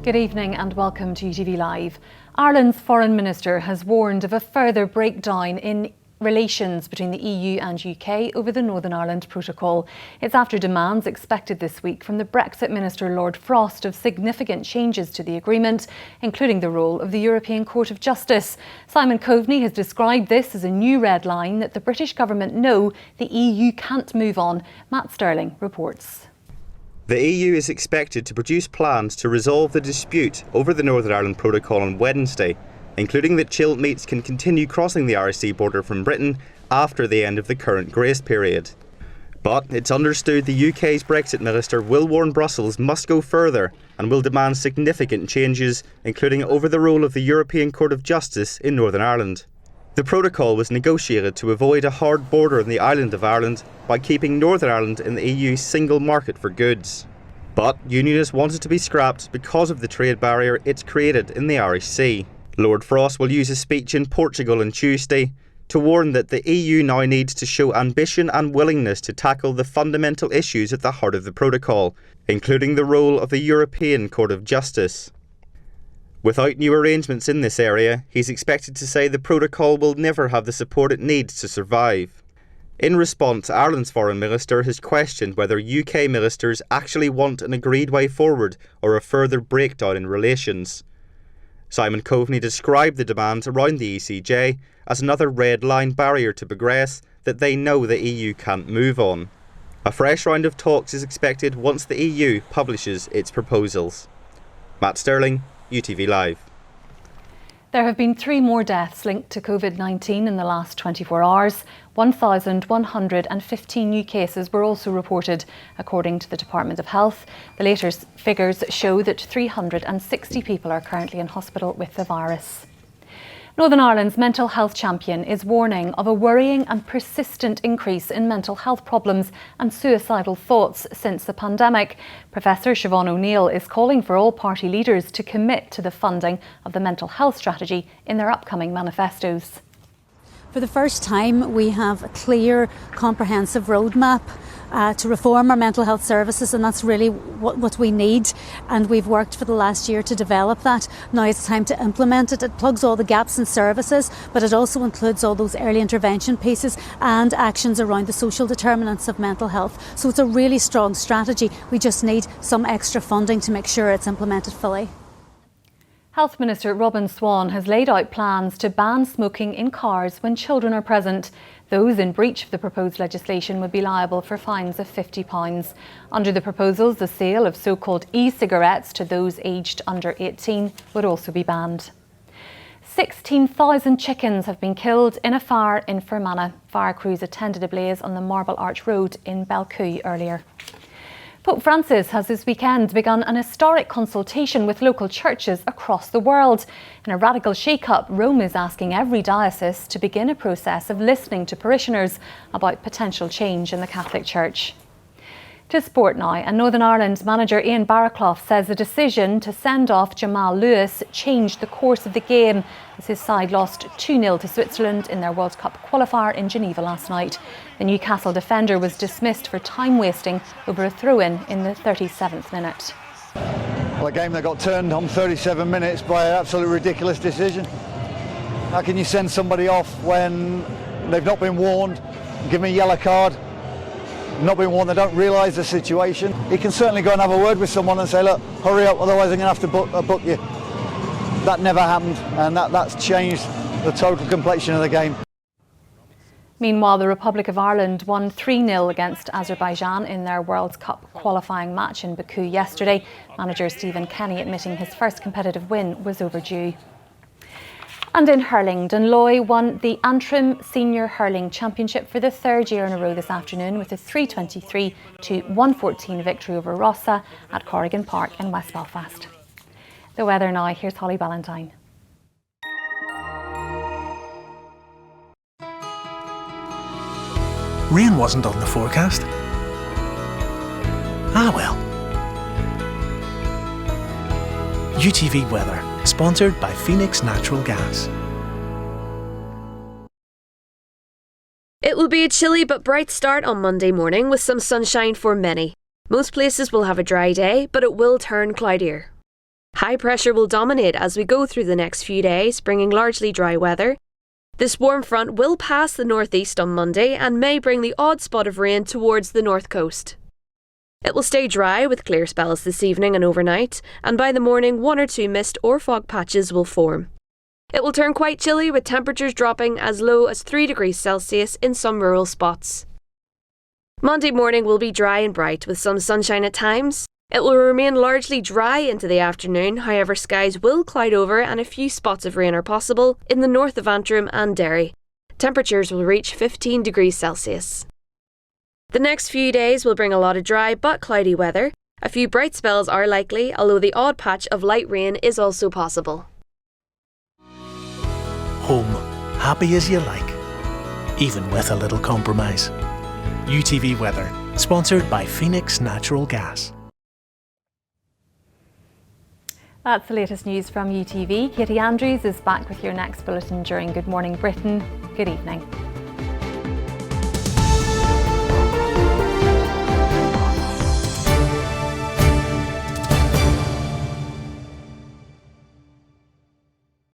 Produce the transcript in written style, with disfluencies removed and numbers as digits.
Good evening and welcome to UTV Live. Ireland's Foreign Minister has warned of a further breakdown in relations between the EU and UK over the Northern Ireland Protocol. It's after demands expected this week from the Brexit Minister Lord Frost of significant changes to the agreement, including the role of the European Court of Justice. Simon Coveney has described this as a new red line that the British government know the EU can't move on. Matt Sterling reports. The EU is expected to produce plans to resolve the dispute over the Northern Ireland Protocol on Wednesday, including that chilled meats can continue crossing the Irish Sea border from Britain after the end of the current grace period. But it's understood the UK's Brexit Minister will warn Brussels must go further and will demand significant changes, including over the role of the European Court of Justice in Northern Ireland. The protocol was negotiated to avoid a hard border on the island of Ireland by keeping Northern Ireland in the EU's single market for goods. But unionists wanted to be scrapped because of the trade barrier it's created in the Irish Sea. Lord Frost will use a speech in Portugal on Tuesday to warn that the EU now needs to show ambition and willingness to tackle the fundamental issues at the heart of the protocol, including the role of the European Court of Justice. Without new arrangements in this area, he's expected to say the protocol will never have the support it needs to survive. In response, Ireland's Foreign Minister has questioned whether UK ministers actually want an agreed way forward or a further breakdown in relations. Simon Coveney described the demands around the ECJ as another red line barrier to progress that they know the EU can't move on. A fresh round of talks is expected once the EU publishes its proposals. Matt Sterling, UTV Live. There have been 3 more deaths linked to COVID-19 in the last 24 hours. 1,115 new cases were also reported, according to the Department of Health. The latest figures show that 360 people are currently in hospital with the virus. Northern Ireland's mental health champion is warning of a worrying and persistent increase in mental health problems and suicidal thoughts since the pandemic. Professor Siobhan O'Neill is calling for all party leaders to commit to the funding of the mental health strategy in their upcoming manifestos. For the first time, we have a clear, comprehensive roadmap to reform our mental health services, and that's really what we need, and we've worked for the last year to develop that. Now it's time to implement it. It plugs all the gaps in services, but it also includes all those early intervention pieces and actions around the social determinants of mental health. So it's a really strong strategy. We just need some extra funding to make sure it's implemented fully. Health Minister Robin Swan has laid out plans to ban smoking in cars when children are present. Those in breach of the proposed legislation would be liable for fines of £50. Under the proposals, the sale of so-called e-cigarettes to those aged under 18 would also be banned. 16,000 chickens have been killed in a fire in Fermanagh. Fire crews attended a blaze on the Marble Arch Road in Belcoo earlier. Pope Francis has this weekend begun an historic consultation with local churches across the world. In a radical shake-up, Rome is asking every diocese to begin a process of listening to parishioners about potential change in the Catholic Church. To sport now, and Northern Ireland manager Ian Barraclough says the decision to send off Jamal Lewis changed the course of the game as his side lost 2-0 to Switzerland in their World Cup qualifier in Geneva last night. The Newcastle defender was dismissed for time wasting over a throw-in in the 37th minute. Well, a game that got turned on 37 minutes by an absolutely ridiculous decision. How can you send somebody off when they've not been warned, give them a yellow card? Not being warned, they don't realise the situation. You can certainly go and have a word with someone and say, look, hurry up, otherwise I'm going to have to book you. That never happened, and that's changed the total complexion of the game. Meanwhile, the Republic of Ireland won 3-0 against Azerbaijan in their World Cup qualifying match in Baku yesterday. Manager Stephen Kenny admitting his first competitive win was overdue. And in hurling, Dunloy won the Antrim Senior Hurling Championship for the 3rd year in a row this afternoon with a 323 to 114 victory over Rossa at Corrigan Park in West Belfast. The weather now, here's Holly Ballantyne. Rain wasn't on the forecast. Ah well. UTV weather, sponsored by Phoenix Natural Gas. It will be a chilly but bright start on Monday morning with some sunshine for many. Most places will have a dry day, but it will turn cloudier. High pressure will dominate as we go through the next few days, bringing largely dry weather. This warm front will pass the northeast on Monday and may bring the odd spot of rain towards the north coast. It will stay dry with clear spells this evening and overnight, and by the morning 1 or 2 mist or fog patches will form. It will turn quite chilly with temperatures dropping as low as 3 degrees Celsius in some rural spots. Monday morning will be dry and bright with some sunshine at times. It will remain largely dry into the afternoon, however skies will cloud over and a few spots of rain are possible in the north of Antrim and Derry. Temperatures will reach 15 degrees Celsius. The next few days will bring a lot of dry but cloudy weather. A few bright spells are likely, although the odd patch of light rain is also possible. Home, happy as you like, even with a little compromise. UTV Weather, sponsored by Phoenix Natural Gas. That's the latest news from UTV. Katie Andrews is back with your next bulletin during Good Morning Britain. Good evening.